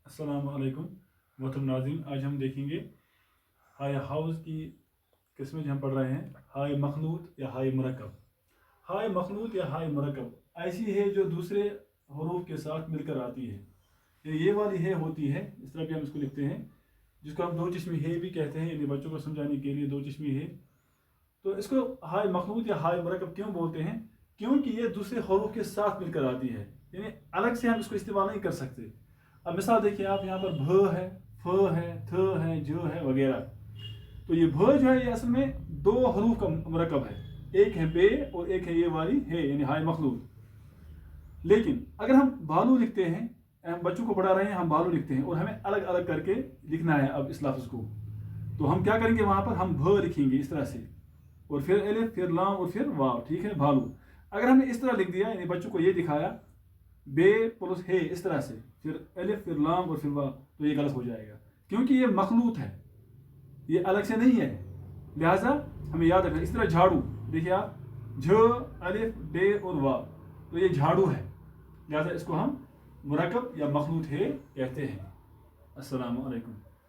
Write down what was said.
अस्सलाम वालेकुम मोहतरम नाज़रीन, आज हम देखेंगे हाय हाउस की किस्में जो हम पढ़ रहे हैं। हाय मखलूत या हाय मुरक्कब। हाय मखलूत या हाय मुरक्कब ऐसी है जो दूसरे हरूफ के साथ मिलकर आती है। ये वाली है होती है, इस तरह भी हम इसको लिखते हैं, जिसको हम दो चिश्मी है भी कहते हैं, यानी बच्चों को समझाने के लिए दो चिश्मी है। तो इसको हाय मखलूत या हाय मुरक्कब क्यों बोलते हैं? क्योंकि ये दूसरे हरूफ के साथ मिलकर आती है, यानी अलग से हम इसको इस्तेमाल नहीं कर सकते। अब मिसाल देखिए आप, यहाँ पर भ है, फ है, थ है, ज है वगैरह। तो ये भ जो है ये असल में दो हरूफ का मुरक्कब है, एक है बे और एक है ये वाली है, यानी हाय मखलूत। लेकिन अगर हम भालू लिखते हैं, हम बच्चों को पढ़ा रहे हैं, हम भालू लिखते हैं और हमें अलग अलग करके लिखना है अब इस लफ्ज़ को, तो हम क्या करेंगे? वहाँ पर हम भ लिखेंगे इस तरह से, और फिर एलिफ, फिर लाम और फिर वाव, ठीक है, भालू। अगर हमने इस तरह लिख दिया, यानी बच्चों को ये दिखाया बे प्लस है इस तरह से, फिर एलिफ, फिर लाम और फिर वाव, तो ये गलत हो जाएगा, क्योंकि ये मखलूत है, ये अलग से नहीं है। लिहाजा हमें याद रखना। इस तरह झाड़ू देखिए आप, झ अलिफ बे और वाव, तो ये झाड़ू है, लिहाजा इसको हम मुरक्कब या मखलूत है कहते हैं। अस्सलाम वालेकुम।